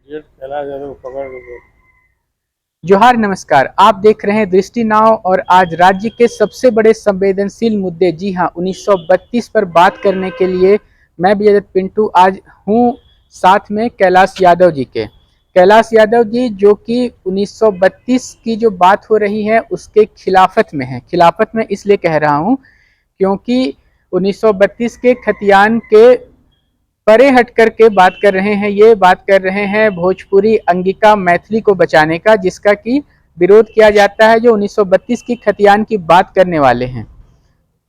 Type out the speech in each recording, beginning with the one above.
ये कैलाश यादव को पकड़ के जोहार नमस्कार। आप देख रहे हैं दृष्टि नाव और आज राज्य के सबसे बड़े संवेदनशील मुद्दे जी हां 1932 पर बात करने के लिए मैं भी पिंटू आज हूं साथ में कैलाश यादव जी के। कैलाश यादव जी जो कि 1932 की जो बात हो रही है उसके खिलाफत में है। खिलाफत में इसलिए कह रहा हूं क्योंकि 1932 के खतियान के परे हट करके बात कर रहे हैं। ये बात कर रहे हैं भोजपुरी अंगिका मैथिली को बचाने का, जिसका कि विरोध किया जाता है। जो 1932 की खतियान की बात करने वाले हैं,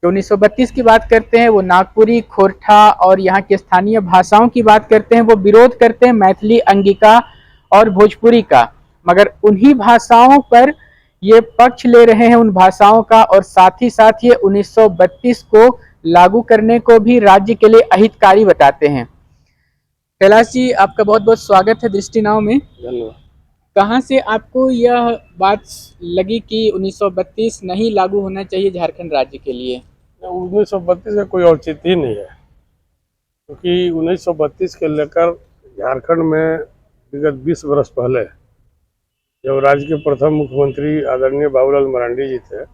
जो 1932 की बात करते हैं, वो नागपुरी, खोरठा और यहाँ की स्थानीय भाषाओं की बात करते हैं। वो विरोध करते हैं मैथिली, अंगिका और भोजपुरी का, मगर उन्हीं भाषाओं पर ये पक्ष ले रहे हैं, उन भाषाओं का, और साथ ही साथ ये 1932 को लागू करने को भी राज्य के लिए अहितकारी बताते हैं। कैलाश जी, आपका बहुत बहुत स्वागत है दृष्टि नाव में। धन्यवाद। कहाँ से आपको यह बात लगी कि 1932 नहीं लागू होना चाहिए झारखंड राज्य के लिए? 1932 का कोई औचित्य ही नहीं है, क्योंकि 1932 के लेकर झारखंड में विगत 20 वर्ष पहले जब राज्य के प्रथम मुख्यमंत्री आदरणीय बाबूलाल मरांडी जी थे,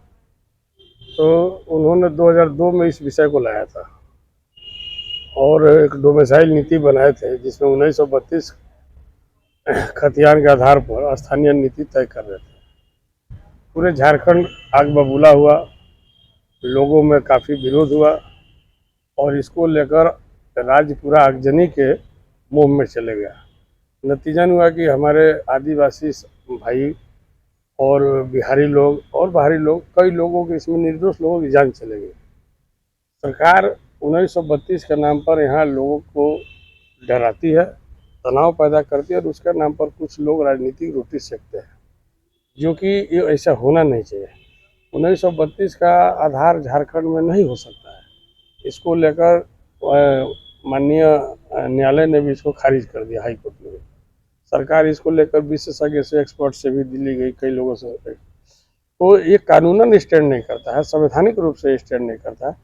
तो उन्होंने 2002 में इस विषय को लाया था और एक डोमिसाइल नीति बनाए थे, जिसमें 1932 खतियान के आधार पर स्थानीय नीति तय कर रहे थे। पूरे झारखंड आग बबूला हुआ, लोगों में काफ़ी विरोध हुआ और इसको लेकर राज्य पूरा आगजनी के मुंह में चले गया। नतीजन हुआ कि हमारे आदिवासी भाई और बिहारी लोग और बाहरी लोग, कई लोगों के, इसमें निर्दोष लोगों की जान चले गई। सरकार 1932 के नाम पर यहाँ लोगों को डराती है, तनाव पैदा करती है और उसके नाम पर कुछ लोग राजनीतिक रोटी सेकते हैं, जो कि ये ऐसा होना नहीं चाहिए। 1932 का आधार झारखंड में नहीं हो सकता है। इसको लेकर माननीय न्यायालय ने भी इसको खारिज कर दिया, हाई कोर्ट ने भी। सरकार इसको लेकर विशेषज्ञ से, एक्सपर्ट से भी दिल्ली गई, कई लोगों से, तो ये कानूनन स्टैंड नहीं करता है, संवैधानिक रूप से स्टैंड नहीं करता है।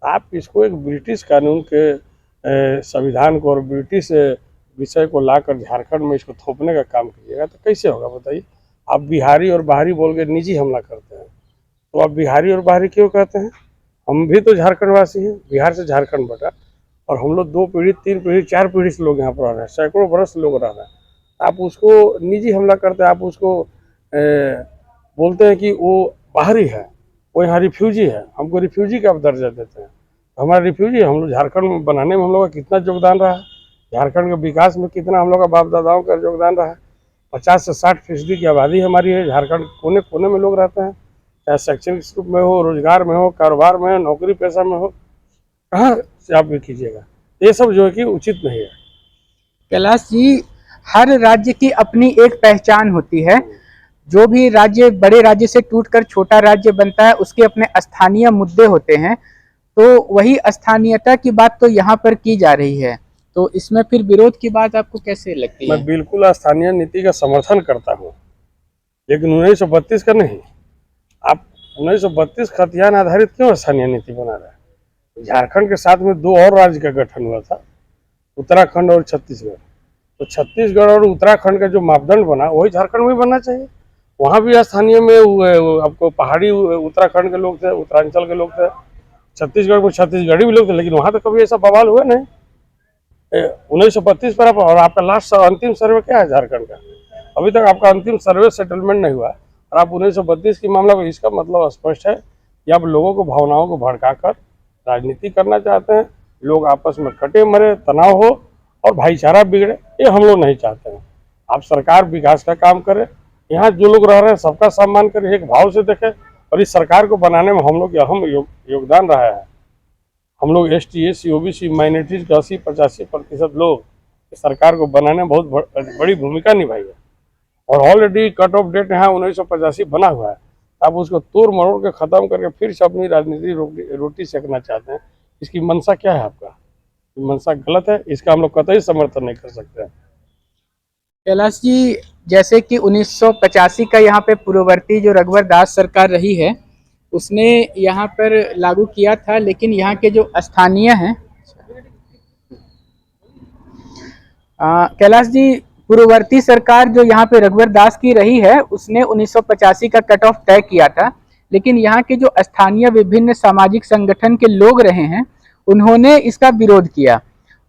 आप इसको एक ब्रिटिश कानून के संविधान को और ब्रिटिश विषय को लाकर झारखंड में इसको थोपने का काम कीजिएगा तो कैसे होगा बताइए। आप बिहारी और बाहरी बोल के निजी हमला करते हैं, तो आप बिहारी और बाहरी क्यों कहते हैं? हम भी तो झारखंड वासी हैं, बिहार से झारखंड बटा, और हम लोग 2 पीढ़ी, 3 पीढ़ी, 4 पीढ़ी से लोग यहाँ पर रह रहे हैं, सैकड़ों बरस लोग रह रहे हैं। आप उसको निजी हमला करते हैं, आप उसको बोलते हैं कि वो बाहरी है, वो यहाँ रिफ्यूजी है, हमको रिफ्यूजी का दर्जा देते हैं। हमारा रिफ्यूजी, हम लोग झारखंड में बनाने में हम लोग का कितना योगदान रहा है, झारखंड के विकास में कितना हम लोग का बाप दादाओं का योगदान रहा है। 50 से 60% की आबादी हमारी है, झारखंड कोने कोने में लोग रहते हैं, चाहे शैक्षणिक रूप में हो, रोजगार में हो, कारोबार में हो, नौकरी पेशा में हो, कहाँ से आप ये कीजिएगा? ये सब जो है कि उचित नहीं है। कैलाश जी, हर राज्य की अपनी एक पहचान होती है। जो भी राज्य बड़े राज्य से टूटकर छोटा राज्य बनता है, उसके अपने स्थानीय मुद्दे होते हैं। तो वही स्थानीयता की बात तो यहाँ पर की जा रही है, तो इसमें फिर विरोध की बात आपको कैसे लगती है? मैं बिल्कुल स्थानीय नीति का समर्थन करता हूँ, लेकिन 1932 का नहीं। आप 1932 खतियान आधारित क्यों स्थानीय नीति बना रहे हैं? झारखंड के साथ में 2 और राज्य का गठन हुआ था, उत्तराखंड और छत्तीसगढ़। तो छत्तीसगढ़ और उत्तराखंड का जो मापदंड बना वही झारखंड में बनना चाहिए। वहाँ भी स्थानीय में आपको पहाड़ी उत्तराखंड के लोग थे, उत्तरांचल के लोग थे, छत्तीसगढ़ में छत्तीसगढ़ी भी लोग थे, लेकिन वहाँ तो कभी ऐसा बवाल हुआ नहीं। 1932 पर आप, और आपका लास्ट अंतिम सर्वे क्या है झारखंड का? अभी तक आपका अंतिम सर्वे सेटलमेंट नहीं हुआ और आप 1932 की मामला में, इसका मतलब स्पष्ट है कि आप लोगों को, भावनाओं को भड़काकर राजनीति करना चाहते हैं। लोग आपस में कटे मरे, तनाव हो और भाईचारा बिगड़े, ये हम लोग नहीं चाहते हैं। आप सरकार विकास का काम करे, यहाँ जो लोग रह रहे हैं सबका सम्मान करे, एक भाव से देखें, और इस सरकार को बनाने में हम लोग अहम योगदान रहा है। हम लोग ST SC OBC माइनॉरिटीज के 80-85% लोग इस सरकार को बनाने में बहुत बड़ी भूमिका निभाई है। और ऑलरेडी कट ऑफ डेट यहाँ 1985 बना हुआ है। आप उसको तोड़ मरोड़ के ख़त्म करके फिर से अपनी राजनीति रोटी सेकना चाहते हैं। इसकी मंशा क्या है आपका? मंशा गलत है, इसका हम लोग कतई समर्थन नहीं कर सकते हैं। कैलाश जी, जैसे कि 1985 का यहाँ पे पूर्ववर्ती जो रघुवर दास सरकार रही है, उसने यहाँ पर लागू किया था, लेकिन यहाँ के जो स्थानीय हैं, कैलाश जी, पूर्ववर्ती सरकार जो यहाँ पे रघुवर दास की रही है उसने 1985 का कट ऑफ तय किया था, लेकिन यहाँ के जो स्थानीय विभिन्न सामाजिक संगठन के लोग रहे हैं उन्होंने इसका विरोध किया।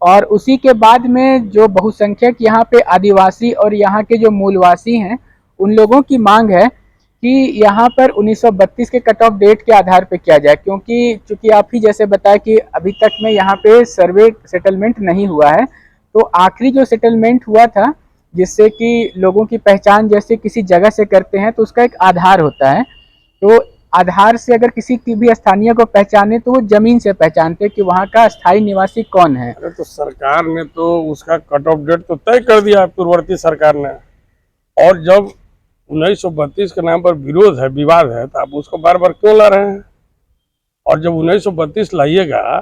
और उसी के बाद में जो बहुसंख्यक यहाँ पे आदिवासी और यहाँ के जो मूलवासी हैं उन लोगों की मांग है कि यहाँ पर 1932 के कट ऑफ डेट के आधार पे किया जाए, क्योंकि चूंकि आप ही जैसे बताया कि अभी तक में यहाँ पे सर्वे सेटलमेंट नहीं हुआ है, तो आखिरी जो सेटलमेंट हुआ था जिससे कि लोगों की पहचान जैसे किसी जगह से करते हैं तो उसका एक आधार होता है, तो आधार से अगर किसी की भी स्थानीय को पहचाने तो वो जमीन से पहचानते हैं कि वहाँ का स्थायी निवासी कौन है। अरे तो सरकार ने तो उसका कट ऑफ डेट तो तय कर दिया पूर्ववर्ती सरकार ने, और जब 1932 के नाम पर विरोध है, विवाद है, तो आप उसको बार बार क्यों ला रहे हैं? और जब 1932 लाइएगा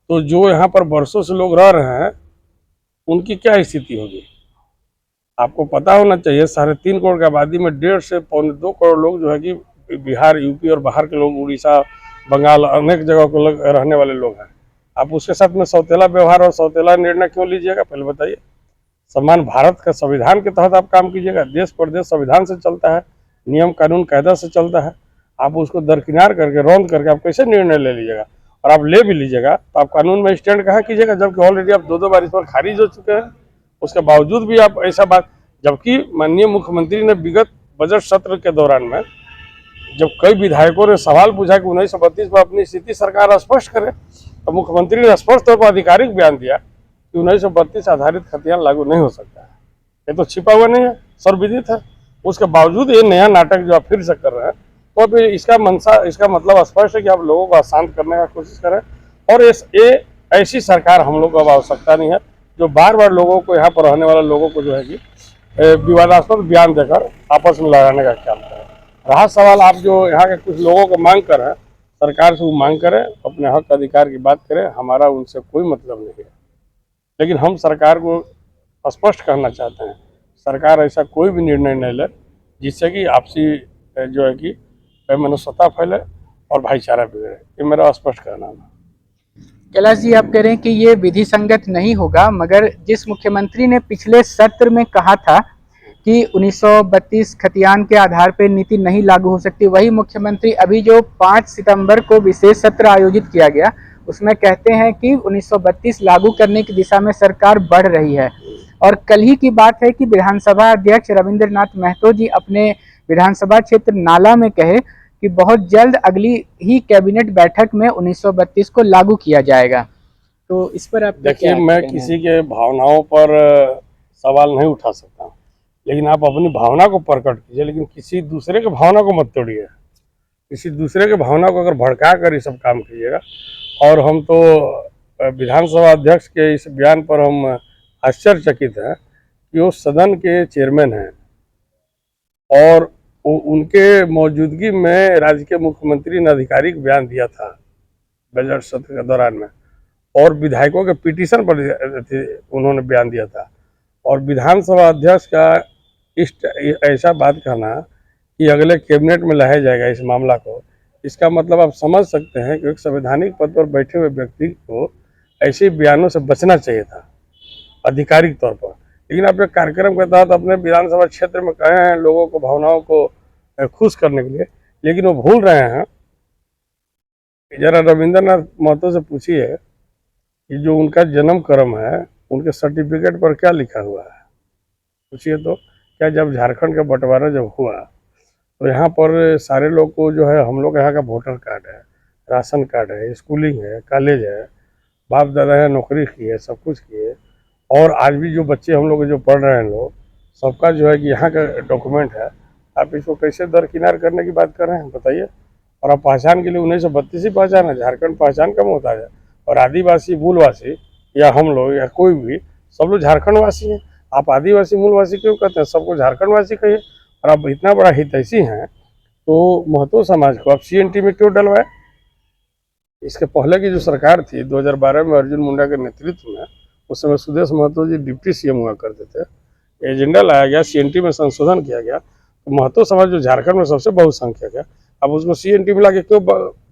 तो जो यहाँ पर बरसों से लोग रह रहे हैं उनकी क्या स्थिति होगी? आपको पता होना चाहिए 3.5 करोड़ की आबादी में 1.5 से 2.25 करोड़ लोग जो है कि बिहार, यूपी और बाहर के लोग, उड़ीसा, बंगाल, अनेक जगह को रहने वाले लोग हैं। आप उसके साथ में सौतेला व्यवहार और सौतेला निर्णय क्यों लीजिएगा? पहले बताइए। सम्मान भारत का संविधान के तहत आप काम कीजिएगा। देश प्रदेश संविधान से चलता है, नियम कानून कायदा से चलता है। आप उसको दरकिनार करके, रौंद करके आप कैसे निर्णय ले लीजिएगा? और आप ले भी लीजिएगा तो आप कानून में स्टैंड कहाँ कीजिएगा, जबकि ऑलरेडी आप 2 बार इस पर खारिज हो चुके हैं। उसके बावजूद भी आप ऐसा बात, जबकि माननीय मुख्यमंत्री ने विगत बजट सत्र के दौरान में जब कई विधायकों ने सवाल पूछा कि 1932 पर अपनी स्थिति सरकार स्पष्ट करे, तो मुख्यमंत्री ने स्पष्ट तौर पर आधिकारिक बयान दिया कि 1932 आधारित खतियान लागू नहीं हो सकता है। ये तो छिपा हुआ नहीं है, सर्वविदित है। उसके बावजूद ये नया नाटक जो आप फिर से कर रहे हैं, तो फिर इसका मतलब स्पष्ट है कि आप लोगों को अशांत करने का कोशिश करें। और ये ऐसी सरकार हम लोग को अब आवश्यकता नहीं है जो बार बार लोगों को, यहाँ पर रहने वाले लोगों को जो है कि विवादास्पद बयान देकर आपस में लड़ाने का काम करें। रहा सवाल आप जो यहाँ के कुछ लोगों को मांग कर हैं, सरकार से वो मांग करें, अपने हक अधिकार की बात करें, हमारा उनसे कोई मतलब नहीं है। लेकिन हम सरकार को स्पष्ट कहना चाहते हैं, सरकार ऐसा कोई भी निर्णय नहीं ले जिससे कि आपसी जो है कि मनुष्यता फैले और भाईचारा बिगड़े। ये मेरा स्पष्ट कहना है। कैलाश जी, आप कह रहे हैं कि ये विधि संगत नहीं होगा, मगर जिस मुख्यमंत्री ने पिछले सत्र में कहा था कि 1932 खतियान के आधार पर नीति नहीं लागू हो सकती, वही मुख्यमंत्री अभी जो 5 सितंबर को विशेष सत्र आयोजित किया गया उसमें कहते हैं कि 1932 लागू करने की दिशा में सरकार बढ़ रही है। और कल ही की बात है कि विधानसभा अध्यक्ष रविंद्रनाथ महतो जी अपने विधानसभा क्षेत्र नाला में कहे कि बहुत जल्द अगली ही कैबिनेट बैठक में 1932 को लागू किया जाएगा। तो इस पर आप देखिए, मैं किसी के भावनाओं पर सवाल नहीं उठा सकता, लेकिन आप अपनी भावना को प्रकट कीजिए, लेकिन किसी दूसरे के भावना को मत तोड़िए। किसी दूसरे के भावना को अगर भड़का कर ये सब काम कीजिएगा, और हम तो विधानसभा अध्यक्ष के इस बयान पर हम आश्चर्यचकित हैं कि वो सदन के चेयरमैन हैं और उनके मौजूदगी में राज्य के मुख्यमंत्री ने आधिकारिक बयान दिया था बजट सत्र के दौरान में, और विधायकों के पिटीशन पर उन्होंने बयान दिया था। और विधानसभा अध्यक्ष का ऐसा बात कहना कि अगले कैबिनेट में लाया जाएगा इस मामला को, इसका मतलब आप समझ सकते हैं कि एक संवैधानिक पद पर बैठे हुए व्यक्ति को ऐसे बयानों से बचना चाहिए था आधिकारिक तौर पर। लेकिन आप एक कार्यक्रम के तहत अपने विधानसभा क्षेत्र में कहे हैं लोगों को, भावनाओं को खुश करने के लिए, लेकिन वो भूल रहे हैं। जरा रविंद्रनाथ महतो से पूछिए कि जो उनका जन्म क्रम है उनके सर्टिफिकेट पर क्या लिखा हुआ है, पूछिए तो। क्या जब झारखंड का बंटवारा जब हुआ तो यहाँ पर सारे लोग को जो है, हम लोग यहाँ का वोटर कार्ड है, राशन कार्ड है, स्कूलिंग है, कॉलेज है, बाप दादा है, नौकरी की है, सब कुछ किए, और आज भी जो बच्चे हम लोग जो पढ़ रहे हैं लोग, सबका जो है कि यहाँ का डॉक्यूमेंट है। आप इसको कैसे दरकिनार करने की बात कर रहे हैं, बताइए। और आप पहचान के लिए 1932 ही पहचान है, झारखंड पहचान का मोहताज है। और आदिवासी, मूलवासी या हम लोग या कोई भी, सब लोग झारखंड वासी हैं। आप आदिवासी मूलवासी क्यों कहते हैं? सबको झारखंड वासी कहिए। और आप इतना बड़ा हितैषी हैं तो महतो समाज को आप CNT में क्यों डलवाए? इसके पहले की जो सरकार थी 2012 में अर्जुन मुंडा के नेतृत्व में, उस समय सुदेश महतो जी डिप्टी CM हुआ करते थे। एजेंडा लाया गया, CNT में संशोधन किया गया, तो महतो समाज जो झारखंड में सबसे बहुसंख्यक है, अब उसको CNT में लाके क्यों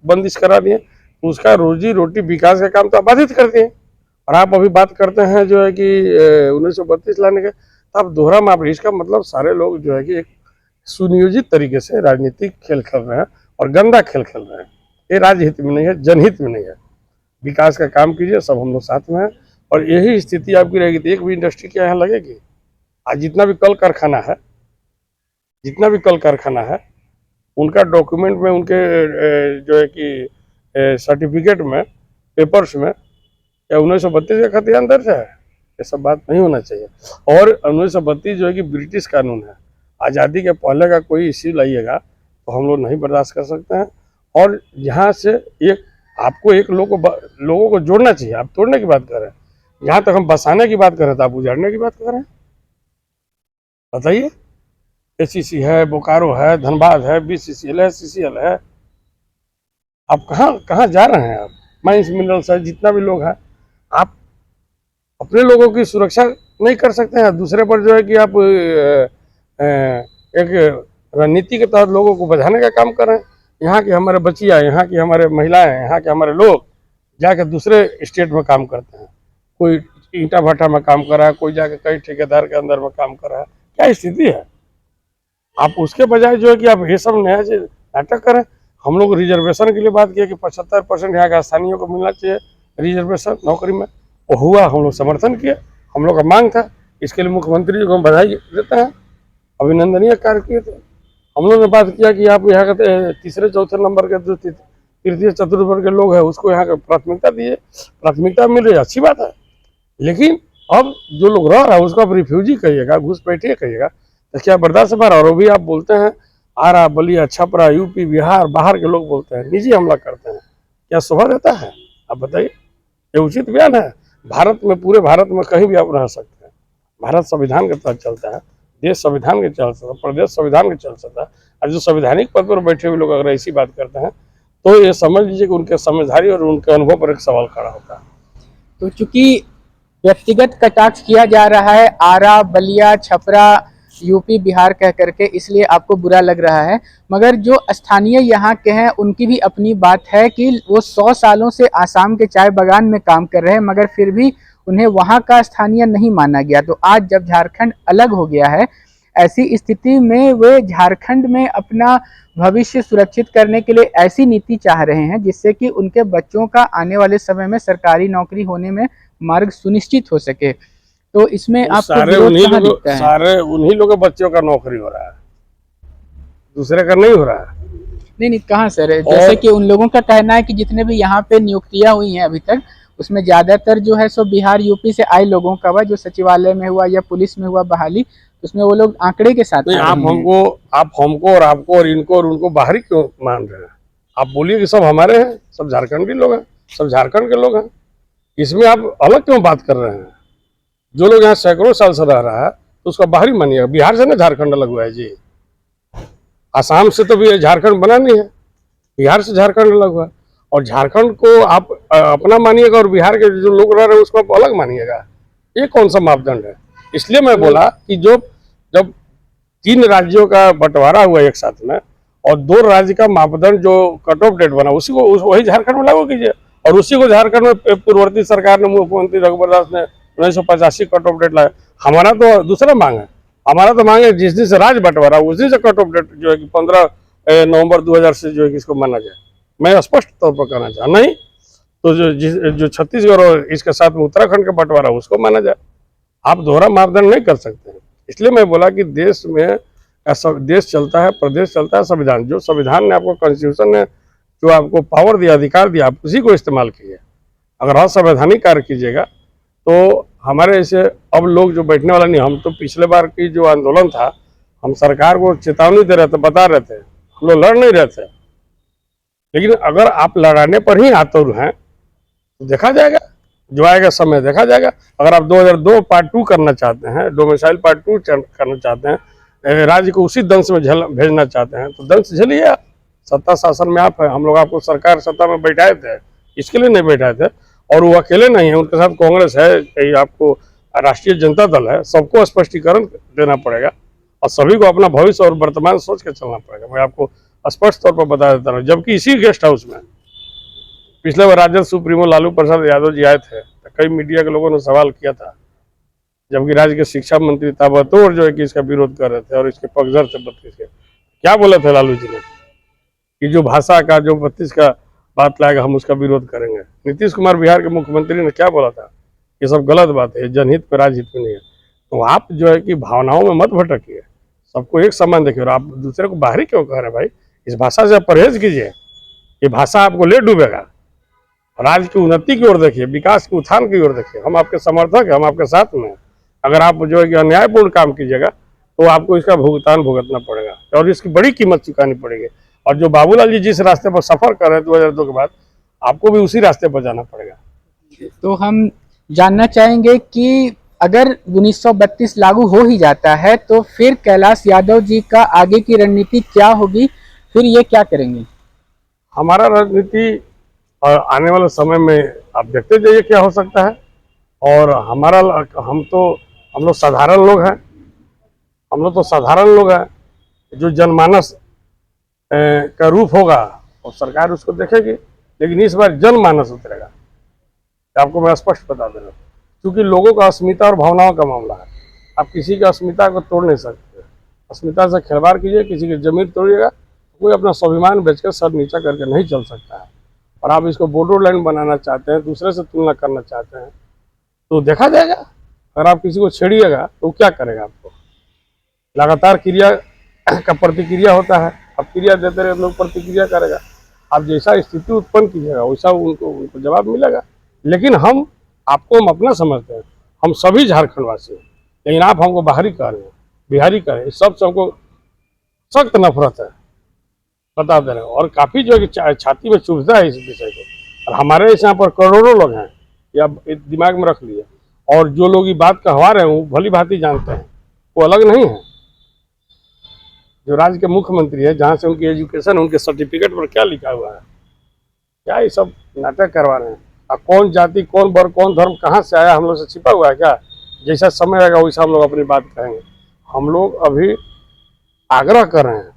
बंदिश करा दिए? उसका रोजी रोटी विकास का काम तो बाधित करते हैं। और आप अभी बात करते हैं जो है कि 1932 लाने के। तो आप दोहरा माप, इसका मतलब सारे लोग जो है कि एक सुनियोजित तरीके से राजनीतिक खेल खेल रहे हैं और गंदा खेल खेल रहे हैं। ये राजहित में नहीं है, जनहित में नहीं है। विकास का काम कीजिए, सब हम लोग साथ में हैं, और यही स्थिति आपकी रहेगी तो एक भी इंडस्ट्री क्या यहाँ लगेगी। आज जितना भी कल कारखाना है उनका डॉक्यूमेंट में, उनके जो है कि सर्टिफिकेट में, पेपर्स में या 1932 का खतियान दर्ज है। ये सब बात नहीं होना चाहिए। और 1932 जो है कि ब्रिटिश कानून है, आज़ादी के पहले का कोई इश्यू लाइएगा तो हम लोग नहीं बर्दाश्त कर सकते हैं। और यहाँ से एक आपको एक लोगों को जोड़ना चाहिए। आप तोड़ने की बात कर रहे हैं, जहाँ तक हम बसाने की बात कर रहे हैं तो आप उजाड़ने की बात कर रहे हैं। बताइए, एचईसी है, बोकारो है, धनबाद है, बीसीसीएल है, सीसीएल है, आप कहाँ जा रहे हैं। आप माइंस मिनरल्स है, जितना भी लोग हैं, आप अपने लोगों की सुरक्षा नहीं कर सकते हैं। दूसरे पर जो है कि आप एक रणनीति के तहत लोगों को बचाने का काम कर रहे हैं। यहाँ के हमारे बच्चियाँ, यहाँ की हमारे महिलाएं, यहाँ के हमारे लोग जाके दूसरे स्टेट में काम करते हैं। कोई ईंटा भट्टा में काम कर रहा है, कोई जाके कई ठेकेदार के अंदर में काम कर रहा है। क्या स्थिति है। आप उसके बजाय जो है कि आप ये सब नया चीज नाटक करें। हम लोग रिजर्वेशन के लिए बात किया कि 75% यहाँ के स्थानीयों को मिलना चाहिए रिजर्वेशन नौकरी में। वो हुआ, हम लोग समर्थन किए, हम लोग का मांग था। इसके लिए मुख्यमंत्री जी को हम बधाई देते हैं, अभिनंदनीय कार्य किए थे। हम लोग ने बात किया कि आप यहाँ के तीसरे चौथे नंबर के जो तृतीय चतुर्थ वर्ग के लोग हैं उसको यहाँ का प्राथमिकता दिए। प्राथमिकता मिल रही है, अच्छी बात है। लेकिन अब जो लोग रह रहा है उसको आप रिफ्यूजी कहिएगा, घुसपैठिए कहिएगा, तो क्या बर्दाश्त है। और वो भी आप बोलते हैं आरा, बलिया, छपरा, यूपी, बिहार, बाहर के लोग बोलते हैं निजी हमला करते हैं, क्या शोभा देता है। आप बताइए, ये उचित बयान है। भारत में, पूरे भारत में कहीं भी आप रह सकते हैं। भारत संविधान के तहत चलता है, देश संविधान के चल सकता है, प्रदेश संविधान के चल सकता है। और जो संवैधानिक पद पर बैठे हुए लोग अगर ऐसी बात करते हैं तो ये समझ लीजिए कि उनके समझदारी और उनके अनुभव पर एक सवाल खड़ा होता है। तो चूंकि व्यक्तिगत कटाक्ष किया जा रहा है आरा, बलिया, छपरा, यूपी, बिहार कह करके, इसलिए आपको बुरा लग रहा है। मगर जो स्थानीय यहाँ के हैं उनकी भी अपनी बात है कि वो 100 सालों से आसाम के चाय बागान में काम कर रहे हैं, मगर फिर भी उन्हें वहाँ का स्थानीय नहीं माना गया। तो आज जब झारखंड अलग हो गया है, ऐसी स्थिति में वे झारखंड में अपना भविष्य सुरक्षित करने के लिए ऐसी नीति चाह रहे हैं जिससे कि उनके बच्चों का आने वाले समय में सरकारी नौकरी होने में मार्ग सुनिश्चित हो सके। तो इसमें आपको सारे उन्हीं लोगों के बच्चों का नौकरी हो रहा है, दूसरे का नहीं हो रहा है। नहीं कहाँ सर, जैसे कि उन लोगों का कहना है कि जितने भी यहाँ पे नियुक्तियां हुई हैं अभी तक, उसमें ज्यादातर जो है सो बिहार, यूपी से आए लोगों का हुआ, जो सचिवालय में हुआ या पुलिस में हुआ बहाली, उसमें वो लोग आंकड़े के साथ। आप हमको और आपको और इनको और उनको बाहरी क्यों मान रहे हैं। आप बोलिए कि सब हमारे हैं, सब झारखंडी लोग हैं, सब झारखंड के लोग हैं। इसमें आप अलग क्यों बात कर रहे हैं। जो लोग यहाँ सैकड़ों साल से रह रहा है तो उसका बाहरी मानिएगा। बिहार से ना झारखंड अलग हुआ है जी, आसाम से तो भी झारखंड बना नहीं है, बिहार से झारखंड अलग हुआ। और झारखंड को आप अपना मानिएगा और बिहार के जो लोग रह रहे हैं उसको आप अलग मानिएगा। ये कौन सा मापदंड है। इसलिए मैं बोला कि जब 3 राज्यों का बंटवारा हुआ एक साथ में और 2 राज्य का मापदंड जो कट ऑफ डेट बना उसी को वही झारखंड में लागू कीजिए। और उसी को झारखंड में पूर्ववर्ती सरकार ने, मुख्यमंत्री रघुवर दास ने 1985 कट ऑफ डेट लाया। हमारा तो दूसरा मांग है। हमारा तो मांग है जिस दिन से राज्य बंटवारा उस दिन से कट ऑफ डेट जो है कि 15 नवंबर 2000 से जो है कि इसको माना जाए। मैं स्पष्ट तौर पर कहना चाह नहीं तो जो छत्तीसगढ़ और इसके साथ में उत्तराखंड का बंटवारा उसको माना जाए। आप दोहरा मापदंड नहीं कर सकते हैं। इसलिए मैं बोला कि देश चलता है, प्रदेश चलता है, संविधान। जो संविधान ने आपको, कॉन्स्टिट्यूशन ने जो आपको पावर दिया, अधिकार दिया, आप उसी को इस्तेमाल कीजिए। अगर असंवैधानिक कार्य कीजिएगा तो हमारे ऐसे अब लोग जो बैठने वाला नहीं। हम तो पिछले बार की जो आंदोलन था, हम सरकार को चेतावनी दे रहे थे, बता रहे थे, हम लोग लड़ नहीं रहे थे। लेकिन अगर आप लड़ाने पर ही आतुर हैं तो देखा जाएगा, जो आएगा समय देखा जाएगा। अगर आप 2002 पार्ट 2 करना चाहते हैं, डोमिसाइल पार्ट 2 करना चाहते हैं, राज्य को उसी दंश में भेजना चाहते हैं तो दंश झेलिए। सत्ता शासन में आप है, हम लोग आपको सरकार सत्ता में बैठाए थे, इसके लिए नहीं बैठाए थे। और वो अकेले नहीं है, उनके साथ कांग्रेस है, कहीं आपको राष्ट्रीय जनता दल है। सबको स्पष्टीकरण देना पड़ेगा और सभी को अपना भविष्य और वर्तमान सोच के चलना पड़ेगा। मैं आपको स्पष्ट तौर पर बता देता हूँ। जबकि इसी गेस्ट हाउस में पिछले बार राजद सुप्रीमो लालू प्रसाद यादव जी आए थे तो कई मीडिया के लोगों ने सवाल किया था जबकि राज्य के शिक्षा मंत्री ताबड़तोड़ जो है कि इसका विरोध कर रहे थे और इसके पगजर थे 32 के। क्या बोले थे लालू जी ने कि जो भाषा का जो 32 का बात लाएगा हम उसका विरोध करेंगे। नीतीश कुमार बिहार के मुख्यमंत्री ने क्या बोला था, ये सब गलत बात है, जनहित पर राजहित में नहीं है। तो आप जो है कि भावनाओं में मत भटकिए, सबको एक समान देखिए। और आप दूसरे को बाहरी क्यों कह रहे हैं भाई? इस भाषा से आप परहेज कीजिए, ये भाषा आपको ले डूबेगा। राज्य की उन्नति की ओर देखिए, विकास के उत्थान की ओर देखिए। हम आपके समर्थक हैं, हम आपके साथ में हैं। अगर आप जो है कि अन्यायपूर्ण काम कीजिएगा तो आपको इसका भुगतान भुगतना पड़ेगा और इसकी बड़ी कीमत चुकानी पड़ेगी। और जो बाबूलाल जी जिस रास्ते पर सफर कर रहे हैं 2002 के बाद, आपको भी उसी रास्ते पर जाना पड़ेगा। तो हम जानना चाहेंगे कि अगर 1932 लागू हो ही जाता है तो फिर कैलाश यादव जी का आगे की रणनीति क्या होगी, फिर ये क्या करेंगे? हमारा रणनीति और आने वाले समय में आप देखते जाइए क्या हो सकता है। और हम लोग साधारण लोग हैं, जो जनमानस का रूप होगा और सरकार उसको देखेगी। लेकिन इस बार जनमानस उतरेगा, आपको मैं स्पष्ट बता दे रहा हूँ। क्योंकि लोगों का अस्मिता और भावनाओं का मामला है, आप किसी की अस्मिता को तोड़ नहीं सकते। अस्मिता से खिलवाड़ कीजिए, किसी की जमीन तोड़िएगा, कोई अपना स्वाभिमान बेचकर सर नीचा करके नहीं चल सकता है। और आप इसको बॉर्डरलैंड बनाना चाहते हैं, दूसरे से तुलना करना चाहते हैं, तो देखा जाएगा। अगर आप किसी को छेड़िएगा तो क्या करेगा? आपको लगातार क्रिया का प्रतिक्रिया होता है, आप क्रिया देते रहे, लोग प्रतिक्रिया करेगा। आप जैसा स्थिति उत्पन्न कीजिएगा वैसा उनको जवाब मिलेगा। लेकिन हम अपना समझते हैं, हम सभी झारखंड वासी हैं। लेकिन आप हमको बाहरी कह रहे हैं, बिहारी कह रहे हैं, इस सब से हमको सख्त नफरत है, बता दे रहे हैं। और काफ़ी जो है कि छाती में चुभता है इस विषय को। और हमारे यहाँ पर करोड़ों लोग हैं, या दिमाग में रख लिए। और जो लोग ये बात कहवा रहे हैं वो भली भांति जानते हैं, वो अलग नहीं है। जो राज्य के मुख्यमंत्री है, जहाँ से उनकी एजुकेशन, उनके सर्टिफिकेट पर क्या लिखा हुआ है? क्या ये सब नाटक करवा रहे हैं? कौन जाति, कौन वर्ग, कौन धर्म कहाँ से आया हम लोग से छिपा हुआ है क्या? जैसा समय आएगा वैसा हम लोग अपनी बात कहेंगे। हम लोग अभी आग्रह कर रहे हैं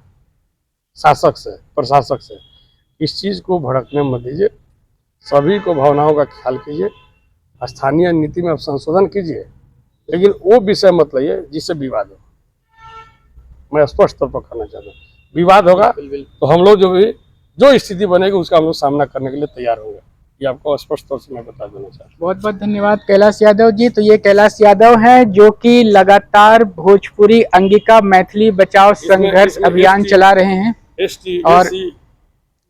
शासक से, प्रशासक से, इस चीज़ को भड़कने मत दीजिए। सभी को भावनाओं का ख्याल कीजिए, स्थानीय नीति में संशोधन कीजिए, लेकिन वो विषय मत लाइए जिससे विवाद हो। मैं स्पष्ट तौर पर कहना चाहता हूँ, विवाद होगा तो हम लोग जो स्थिति बनेगी उसका हम लोग सामना करने के लिए तैयार होंगे। ये आपको स्पष्ट तौर से मैं बता देना चाहता हूँ। बहुत बहुत धन्यवाद कैलाश यादव जी। तो ये कैलाश यादव हैं जो कि लगातार भोजपुरी अंगिका मैथिली बचाओ संघर्ष अभियान चला रहे हैं और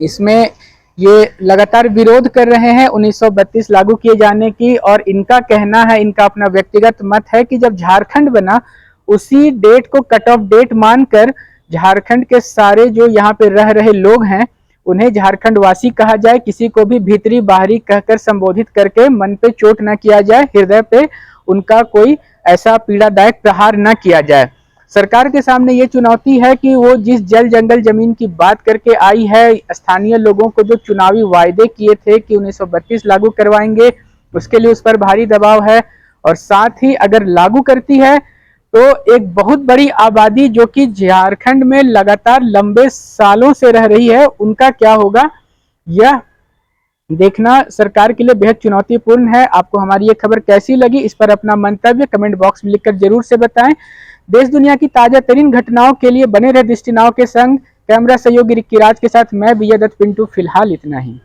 इसमें ये लगातार विरोध कर रहे हैं 1932 लागू किए जाने की। और इनका कहना है, इनका अपना व्यक्तिगत मत है कि जब झारखंड बना उसी डेट को कट ऑफ डेट मानकर झारखंड के सारे जो यहाँ पे रह रहे लोग हैं उन्हें झारखंड वासी कहा जाए। किसी को भी भीतरी बाहरी कहकर संबोधित करके मन पे चोट न किया जाए, हृदय पे उनका कोई ऐसा पीड़ादायक प्रहार न किया जाए। सरकार के सामने ये चुनौती है कि वो जिस जल जंगल जमीन की बात करके आई है, स्थानीय लोगों को जो चुनावी वायदे किए थे कि 1932 लागू करवाएंगे, उसके लिए उस पर भारी दबाव है। और साथ ही अगर लागू करती है तो एक बहुत बड़ी आबादी जो कि झारखंड में लगातार लंबे सालों से रह रही है, उनका क्या होगा, यह देखना सरकार के लिए बेहद चुनौतीपूर्ण है। आपको हमारी ये खबर कैसी लगी, इस पर अपना मंतव्य कमेंट बॉक्स में लिखकर जरूर से बताएं। देश दुनिया की ताजा तरीन घटनाओं के लिए बने रहे दृष्टि नाउ के संग। कैमरा सहयोगी रिक्की राज के साथ मैं विजय दत्त पिंटू। फिलहाल इतना ही।